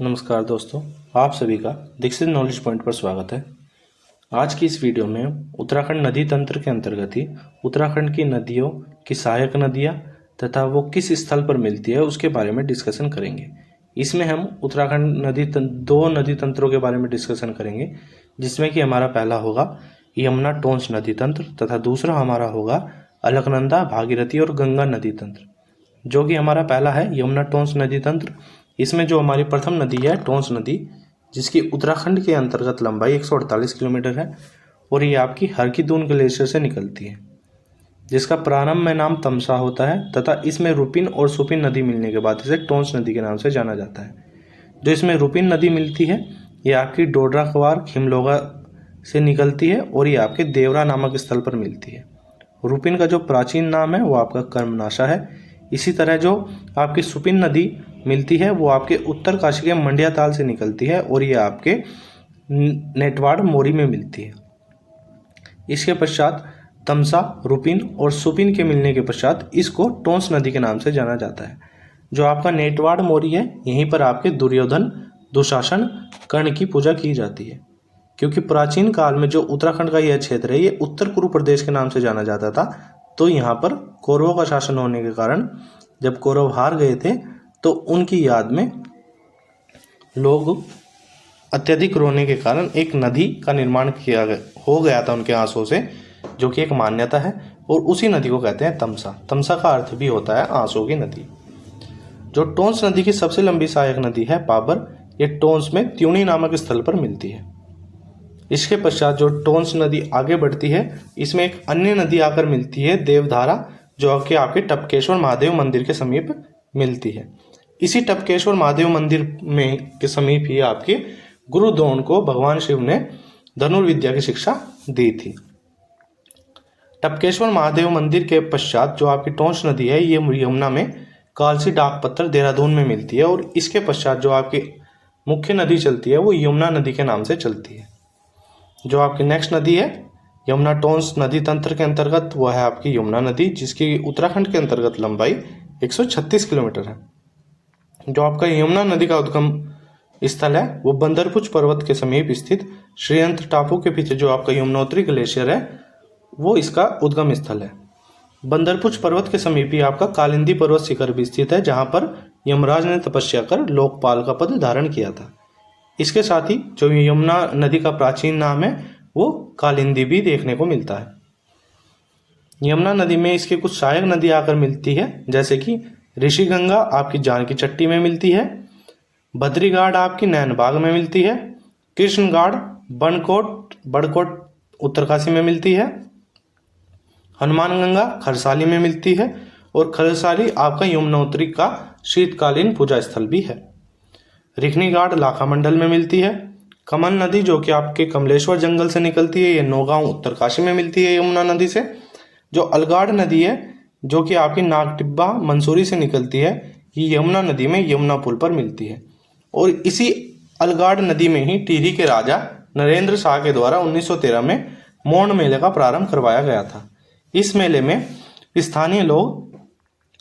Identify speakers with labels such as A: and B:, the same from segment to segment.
A: नमस्कार दोस्तों, आप सभी का दीक्षित नॉलेज पॉइंट पर स्वागत है। आज की इस वीडियो में उत्तराखंड नदी तंत्र के अंतर्गत ही उत्तराखंड की नदियों की सहायक नदियाँ तथा वो किस स्थल पर मिलती है उसके बारे में डिस्कशन करेंगे। इसमें हम उत्तराखंड दो नदी तंत्रों के बारे में डिस्कशन करेंगे, जिसमें कि हमारा पहला होगा यमुना टोंस नदी तंत्र तथा दूसरा हमारा होगा अलकनंदा, भागीरथी और गंगा नदी तंत्र। जो कि हमारा पहला है यमुना टोंस नदी तंत्र। इसमें जो हमारी प्रथम नदी है टोंस नदी, जिसकी उत्तराखंड के अंतर्गत लंबाई 148 किलोमीटर है और ये आपकी हरकी-दून ग्लेशियर से निकलती है, जिसका प्रारंभ में नाम तमसा होता है तथा इसमें रुपिन और सुपिन नदी मिलने के बाद इसे टोंस नदी के नाम से जाना जाता है। जो इसमें रुपिन नदी मिलती है ये आपकी डोडरा-क्वार खिमलोगा से निकलती है और ये आपके देवरा नामक स्थल पर मिलती है। रुपिन का जो प्राचीन नाम है वो आपका कर्मनाशा है। इसी तरह जो आपकी सुपिन नदी मिलती है वो आपके उत्तरकाशी के मंडिया ताल से निकलती है और ये आपके नेटवाड़ मोरी में मिलती है। इसके पश्चात तमसा, रुपिन और सुपिन के मिलने के पश्चात इसको टोंस नदी के नाम से जाना जाता है। जो आपका नेटवाड़ मोरी है यहीं पर आपके दुर्योधन, दुशासन, कर्ण की पूजा की जाती है। क्योंकि प्राचीन काल में जो उत्तराखंड का यह क्षेत्र है ये उत्तर कुरु प्रदेश के नाम से जाना जाता था, तो यहाँ पर कौरवों का शासन होने के कारण जब कौरव हार गए थे तो उनकी याद में लोग अत्यधिक रोने के कारण एक नदी का निर्माण हो गया था उनके आंसुओं से, जो कि एक मान्यता है और उसी नदी को कहते हैं तमसा। तमसा का अर्थ भी होता है आंसुओं की नदी। जो टोंस नदी की सबसे लंबी सहायक नदी है पाबर, ये टोंस में त्यूनी नामक स्थल पर मिलती है। इसके पश्चात जो टोंस नदी आगे बढ़ती है इसमें एक अन्य नदी आकर मिलती है देवधारा, जो आपके टपकेश्वर महादेव मंदिर के समीप मिलती है। इसी टपकेश्वर महादेव मंदिर में के समीप ही आपके गुरु द्रोण को भगवान शिव ने धनुर्विद्या की शिक्षा दी थी। टपकेश्वर महादेव मंदिर के पश्चात जो आपकी टोंस नदी है ये यमुना में कालसी डाक पत्थर देहरादून में मिलती है और इसके पश्चात जो आपकी मुख्य नदी चलती है वो यमुना नदी के नाम से चलती है। जो आपकी नेक्स्ट नदी है यमुना टोंस नदी तंत्र के अंतर्गत वह है आपकी यमुना नदी, जिसकी उत्तराखंड के अंतर्गत लंबाई 136 किलोमीटर है। जो आपका यमुना नदी का उद्गम स्थल है वो बंदरपुच पर्वत के समीप स्थित श्रीयंत्र टापू के पीछे जो आपका यमुनोत्री ग्लेशियर है वो इसका उद्गम स्थल है। बंदरपुच पर्वत के समीप ही आपका कालिंदी पर्वत शिखर भी स्थित है, जहां पर यमराज ने तपस्या कर लोकपाल का पद धारण किया था। इसके साथ ही जो यमुना नदी का प्राचीन नाम है वो कालिंदी भी देखने को मिलता है। यमुना नदी में इसके कुछ सहायक नदी आकर मिलती है, जैसे कि ऋषिगंगा आपकी जानकी चट्टी में मिलती है, बद्रीगाड़ आपकी नैनबाग में मिलती है, कृष्णगाड़ बड़कोट उत्तरकाशी में मिलती है, हनुमानगंगा खरसाली में मिलती है और खरसाली आपका यमुनोत्री का शीतकालीन पूजा स्थल भी है। रिखनीगाड़ लाखा मंडल में मिलती है। कमल नदी जो कि आपके कमलेश्वर जंगल से निकलती है, ये नौगांव उत्तरकाशी में मिलती है यमुना नदी से। जो अलगाड़ नदी है जो कि आपकी नागटिब्बा मंसूरी से निकलती है, ये यमुना नदी में यमुना पुल पर मिलती है। और इसी अलगाड़ नदी में ही टिहरी के राजा नरेंद्र शाह के द्वारा 1913 में मौन मेले का प्रारंभ करवाया गया था। इस मेले में स्थानीय लोग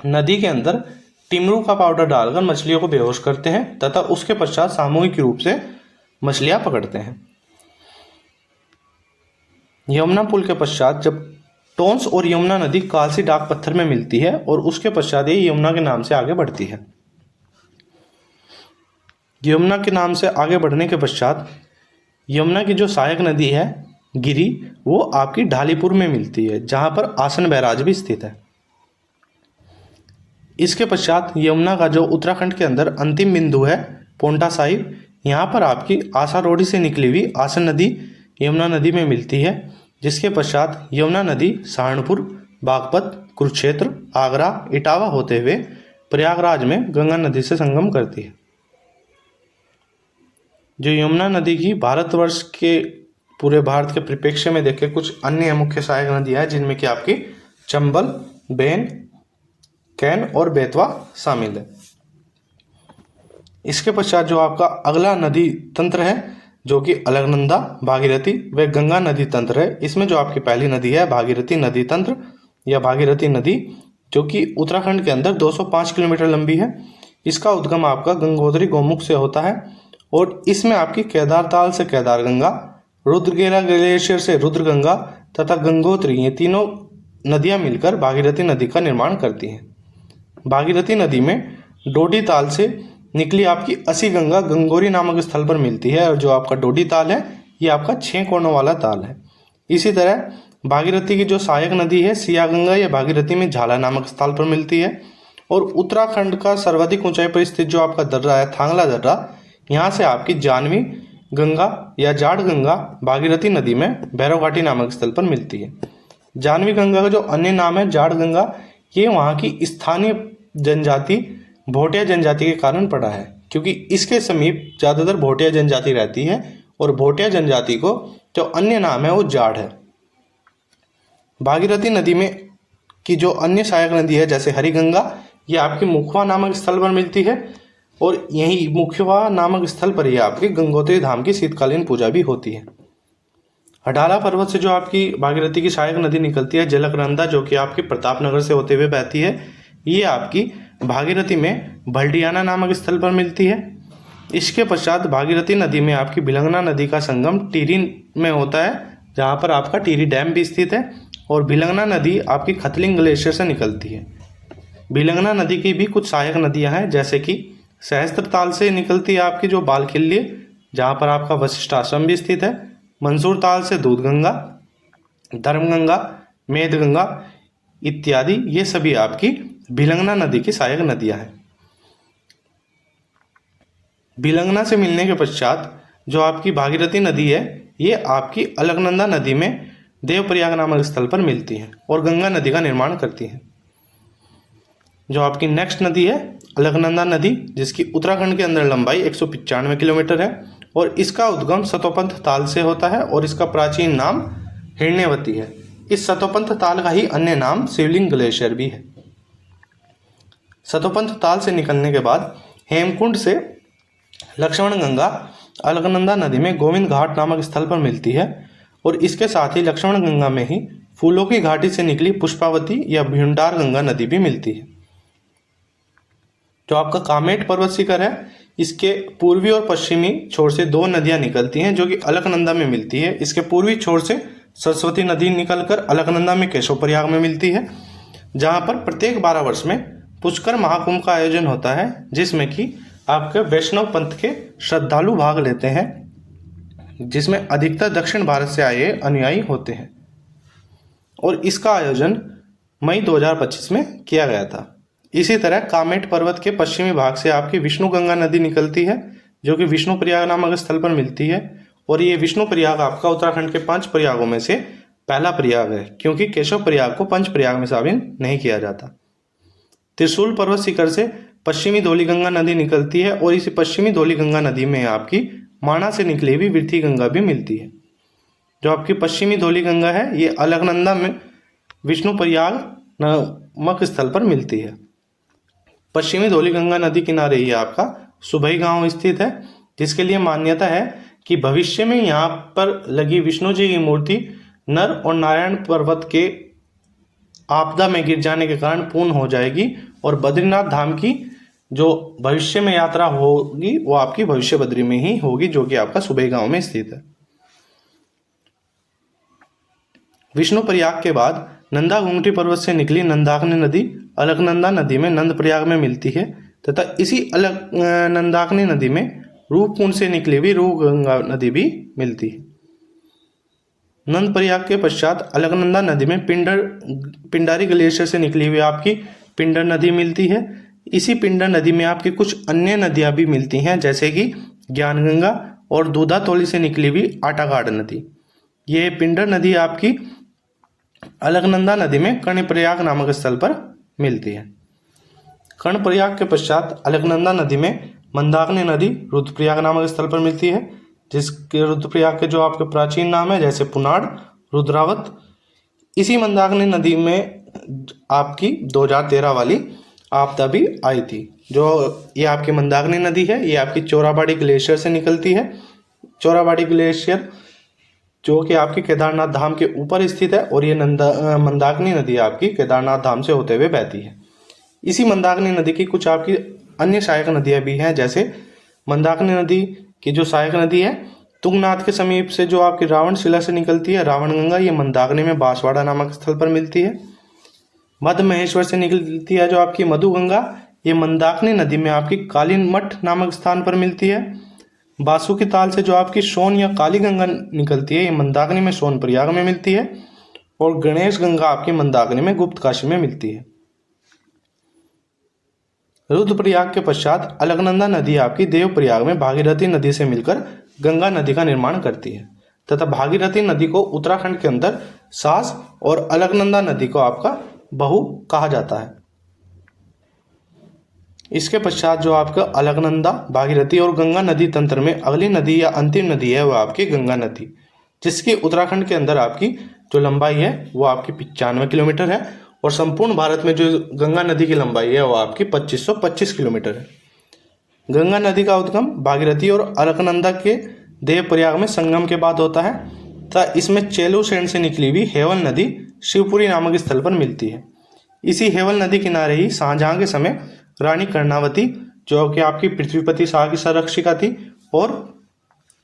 A: नदी के अंदर टिमरू का पाउडर डालकर मछलियों को बेहोश करते हैं तथा उसके पश्चात सामूहिक रूप से मछलियां पकड़ते हैं। यमुना पुल के पश्चात जब टोंस और यमुना नदी कालसी डाक पत्थर में मिलती है और उसके पश्चात ये यमुना के नाम से आगे बढ़ती है। यमुना के नाम से आगे बढ़ने के पश्चात यमुना की जो सहायक नदी है गिरी, वो आपकी ढालीपुर में मिलती है, जहां पर आसन बैराज भी स्थित है। इसके पश्चात यमुना का जो उत्तराखंड के अंदर अंतिम बिंदु है पोंटा साहिब, यहाँ पर आपकी आसा रोडी से निकली हुई आसन नदी यमुना नदी में मिलती है, जिसके पश्चात यमुना नदी सहारनपुर, बागपत, कुरुक्षेत्र, आगरा, इटावा होते हुए प्रयागराज में गंगा नदी से संगम करती है। जो यमुना नदी की भारतवर्ष के पूरे भारत के परिप्रेक्ष्य में देखें कुछ अन्य मुख्य सहायक नदियाँ हैं, जिनमें कि आपकी चंबल, बेन, कैन और बेतवा शामिल है। इसके पश्चात जो आपका अगला नदी तंत्र है जो कि अलकनंदा, भागीरथी व गंगा नदी तंत्र है। इसमें जो आपकी पहली नदी है भागीरथी नदी तंत्र या भागीरथी नदी, जो कि उत्तराखंड के अंदर 205 किलोमीटर लंबी है। इसका उद्गम आपका गंगोत्री गौमुख से होता है और इसमें आपकी केदार ताल से केदार गंगा, रुद्रगेरा ग्लेशियर से रुद्र गंगा तथा गंगोत्री, ये तीनों नदियां मिलकर भागीरथी नदी का निर्माण करती हैं। भागीरथी नदी में डोडी ताल से निकली आपकी असी गंगा गंगोरी नामक स्थल पर मिलती है और जो आपका डोडी ताल है ये आपका 6 कोणों वाला ताल है। इसी तरह भागीरथी की जो सहायक नदी है सिया गंगा, ये भागीरथी में झाला नामक स्थल पर मिलती है। और उत्तराखंड का सर्वाधिक ऊंचाई पर स्थित जो आपका दर्रा है थांगला दर्रा, यहाँ से आपकी जानवी गंगा या जाट गंगा भागीरथी नदी में भैरव घाटी नामक स्थल पर मिलती है। जानवी गंगा का जो अन्य नाम है जाट गंगा, ये वहाँ की स्थानीय जनजाति भोटिया जनजाति के कारण पड़ा है, क्योंकि इसके समीप ज़्यादातर भोटिया जनजाति रहती है और भोटिया जनजाति को जो अन्य नाम है वो जाट है। भागीरथी नदी में की जो अन्य सहायक नदी है जैसे हरिगंगा, ये आपकी मुखवा नामक स्थल पर मिलती है और यही मुखवा नामक स्थल पर ही आपकी गंगोत्री धाम की शीतकालीन पूजा भी होती है। हडाला पर्वत से जो आपकी भागीरथी की सहायक नदी निकलती है जलकनंदा, जो कि आपकी प्रतापनगर से होते हुए बहती है, ये आपकी भागीरथी में भल्डियाना नामक स्थल पर मिलती है। इसके पश्चात भागीरथी नदी में आपकी भिलंगना नदी का संगम टिहरी में होता है, जहाँ पर आपका टिहरी डैम भी स्थित है। और भिलंगना नदी आपकी खतलिंग ग्लेशियर से निकलती है। भिलंगना नदी की भी कुछ सहायक नदियाँ हैं, जैसे कि सहस्त्रताल से निकलती है आपकी जो बालखिल्ली, जहाँ पर आपका वशिष्ठ आश्रम भी स्थित है। मंसूर ताल से दूधगंगा, धर्मगंगा, मेदगंगा इत्यादि, ये सभी आपकी भिलंगना नदी की सहायक नदियां हैं। भिलंगना से मिलने के पश्चात जो आपकी भागीरथी नदी है ये आपकी अलकनंदा नदी में देवप्रयाग नामक स्थल पर मिलती है और गंगा नदी का निर्माण करती है। जो आपकी नेक्स्ट नदी है अलकनंदा नदी, जिसकी उत्तराखंड के अंदर लंबाई 195 किलोमीटर है और इसका उद्गम सतोपंथ ताल से होता है और इसका प्राचीन नाम हिरण्यवती है। इस सतोपंथ ताल का ही अन्य नाम शिवलिंग ग्लेशियर भी है। सतोपंथ ताल से निकलने के बाद हेमकुंड से लक्ष्मण गंगा अलकनंदा नदी में गोविंद घाट नामक स्थल पर मिलती है और इसके साथ ही लक्ष्मण गंगा में ही फूलों की घाटी से निकली पुष्पावती या भीमडार गंगा नदी भी मिलती है। जो आपका कामेट पर्वत शिखर है, इसके पूर्वी और पश्चिमी छोर से 2 नदियां निकलती हैं जो कि अलकनंदा में मिलती है। इसके पूर्वी छोर से सरस्वती नदी निकलकर अलकनंदा में केशव प्रयाग में मिलती है, जहां पर प्रत्येक 12 वर्ष में पुष्कर महाकुंभ का आयोजन होता है, जिसमें कि आपके वैष्णव पंथ के श्रद्धालु भाग लेते हैं, जिसमें अधिकतर दक्षिण भारत से आए अनुयायी होते हैं और इसका आयोजन मई 2025 में किया गया था। इसी तरह कामेट पर्वत के पश्चिमी भाग से आपकी विष्णु गंगा नदी निकलती है जो कि विष्णु प्रयाग नामक स्थल पर मिलती है और ये विष्णु प्रयाग आपका उत्तराखंड के 5 प्रयागों में से पहला प्रयाग है, क्योंकि केशव प्रयाग को पंच प्रयाग में शामिल नहीं किया जाता। त्रिशूल पर्वत शिखर से पश्चिमी धौलीगंगा नदी निकलती है और इसी पश्चिमी धौलीगंगा नदी में आपकी माणा से निकली हुई वृथी गंगा भी मिलती है। जो आपकी पश्चिमी धौलीगंगा है ये अलकनंदा में विष्णु प्रयाग नामक स्थल पर मिलती है। पश्चिमी धौलीगंगा नदी किनारे ही आपका सुबई गांव स्थित है, जिसके लिए मान्यता है कि भविष्य में यहाँ पर लगी विष्णु जी की मूर्ति नर और नारायण पर्वत के आपदा में गिर जाने के कारण पूर्ण हो जाएगी और बद्रीनाथ धाम की जो भविष्य में यात्रा होगी वो आपकी भविष्य बद्री में ही होगी, जो कि आपका सुबई गांव में स्थित है। विष्णु प्रयाग के बाद नंदा घुंगटी पर्वत से निकली नंदाग्नि नदी अलकनंदा नदी में नंद प्रयाग में मिलती है तथा इसी नंदाग्नि नदी में रूपकुंड से निकली हुई रूप गंगा नदी भी मिलती है। नंद प्रयाग के पश्चात अलकनंदा नदी में पिंडारी ग्लेशियर से निकली हुई आपकी पिंडर नदी मिलती है। इसी पिंडर नदी में आपकी कुछ अन्य नदियां भी मिलती हैं, जैसे कि ज्ञानगंगा और दूधातोली से निकली हुई आटागाड़ नदी। ये पिंडर नदी आपकी अलकनंदा नदी में कर्णप्रयाग नामक स्थल पर मिलती है। कर्णप्रयाग के पश्चात अलकनंदा नदी में मंदाकिनी नदी रुद्रप्रयाग नामक स्थल पर मिलती है, जिसके रुद्रप्रयाग के जो आपके प्राचीन नाम है जैसे पुनाड़, रुद्रावत। इसी मंदाकिनी नदी में आपकी 2013 वाली आपदा भी आई थी। जो ये आपकी मंदाकिनी नदी है ये आपकी चोराबाड़ी ग्लेशियर से निकलती है। चोराबाड़ी ग्लेशियर जो कि आपकी केदारनाथ धाम के ऊपर स्थित है और ये मंदाकिनी नदी आपकी केदारनाथ धाम से होते हुए बहती है। इसी मंदाकिनी नदी की कुछ आपकी अन्य सहायक नदियाँ भी हैं, जैसे मंदाकिनी नदी की जो सहायक नदी है तुंगनाथ के समीप से जो आपकी रावणशिला से निकलती है रावण गंगा, ये मंदाकिनी में बांसवाड़ा नामक स्थल पर मिलती है। मध्य महेश्वर से निकलती है जो आपकी मधु गंगा, ये मंदाकिनी नदी में आपकी कालीमठ नामक स्थान पर मिलती है। बासुकी ताल से जो आपकी सोन या काली गंगा निकलती है, ये मंदाकिनी में सोनप्रयाग में मिलती है। और गणेश गंगा आपकी मंदाकिनी में गुप्तकाशी में मिलती है। रुद्रप्रयाग के पश्चात अलकनंदा नदी आपकी देवप्रयाग में भागीरथी नदी से मिलकर गंगा नदी का निर्माण करती है तथा भागीरथी नदी को उत्तराखंड के अंदर सास और अलकनंदा नदी को आपका बहू कहा जाता है। इसके पश्चात जो आपका अलकनंदा, भागीरथी और गंगा नदी तंत्र में अगली नदी या अंतिम नदी है वह आपकी गंगा नदी, जिसकी उत्तराखंड के अंदर आपकी जो लंबाई है वो आपकी 95 किलोमीटर है और संपूर्ण भारत में जो गंगा नदी की लंबाई है वो आपकी 2525 किलोमीटर है। गंगा नदी का उद्गम भागीरथी और अलकनंदा के देवप्रयाग में संगम के बाद होता है तथा इसमें चेलूसेंड से निकली हुई हेवल नदी शिवपुरी नामक स्थल पर मिलती है। इसी हेवल नदी किनारे ही शाहजहां के समय रानी कर्णावती, जो कि आपकी पृथ्वीपति शाह की संरक्षिका थी, और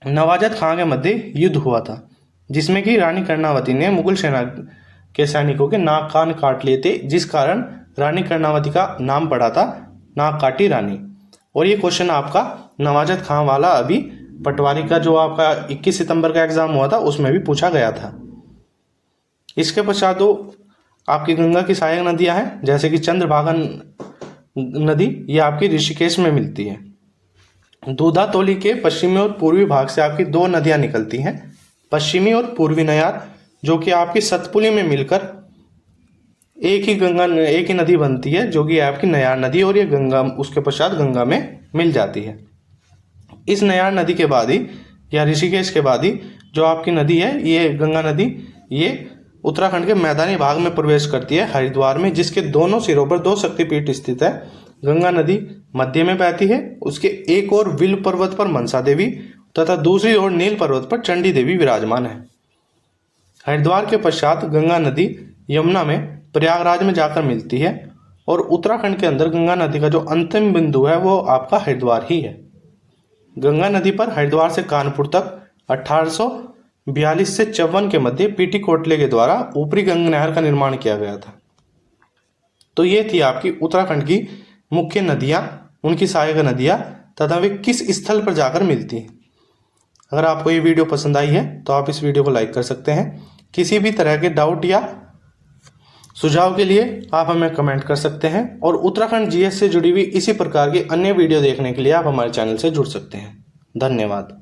A: नवाजत खां के मध्य युद्ध हुआ था, जिसमें कि रानी कर्णावती ने मुगल सेना के सैनिकों के नाक कान काट लिए थे, जिस कारण रानी कर्णावती का नाम पड़ा था नाक काटी रानी। और ये क्वेश्चन आपका नवाजत खां वाला अभी पटवारी का जो आपका 21 सितंबर का एग्जाम हुआ था उसमें भी पूछा गया था। इसके पश्चात दो आपकी गंगा की सहायक नदियां हैं, जैसे कि चंद्रभागा नदी, ये आपकी ऋषिकेश में मिलती है। दूधातोली के पश्चिमी और पूर्वी भाग से आपकी दो नदियां निकलती हैं, पश्चिमी और पूर्वी नयार, जो कि आपकी सतपुली में मिलकर एक ही नदी बनती है, जो कि आपकी नयार नदी, और ये गंगा उसके पश्चात गंगा में मिल जाती है। इस नयार नदी के बाद ही या ऋषिकेश के बाद ही जो आपकी नदी है ये गंगा नदी, ये उत्तराखंड के मैदानी भाग में प्रवेश करती है हरिद्वार में, जिसके दोनों सिरों पर दो शक्तिपीठ स्थित है। गंगा नदी मध्य में बहती है, उसके एक ओर विल्व पर्वत पर मनसा देवी तथा दूसरी ओर नील पर्वत पर चंडी देवी विराजमान है। हरिद्वार के पश्चात गंगा नदी यमुना में प्रयागराज में जाकर मिलती है और उत्तराखंड के अंदर गंगा नदी का जो अंतिम बिंदु है वो आपका हरिद्वार ही है। गंगा नदी पर हरिद्वार से कानपुर तक 1842 से 54 के मध्य पीटी कोटले के द्वारा ऊपरी गंगा नहर का निर्माण किया गया था। तो ये थी आपकी उत्तराखंड की मुख्य नदियां, उनकी सहायक नदियां तथा वे किस स्थल पर जाकर मिलती हैं। अगर आपको ये वीडियो पसंद आई है तो आप इस वीडियो को लाइक कर सकते हैं। किसी भी तरह के डाउट या सुझाव के लिए आप हमें कमेंट कर सकते हैं और उत्तराखंड जीएस से जुड़ी हुई इसी प्रकार की अन्य वीडियो देखने के लिए आप हमारे चैनल से जुड़ सकते हैं। धन्यवाद।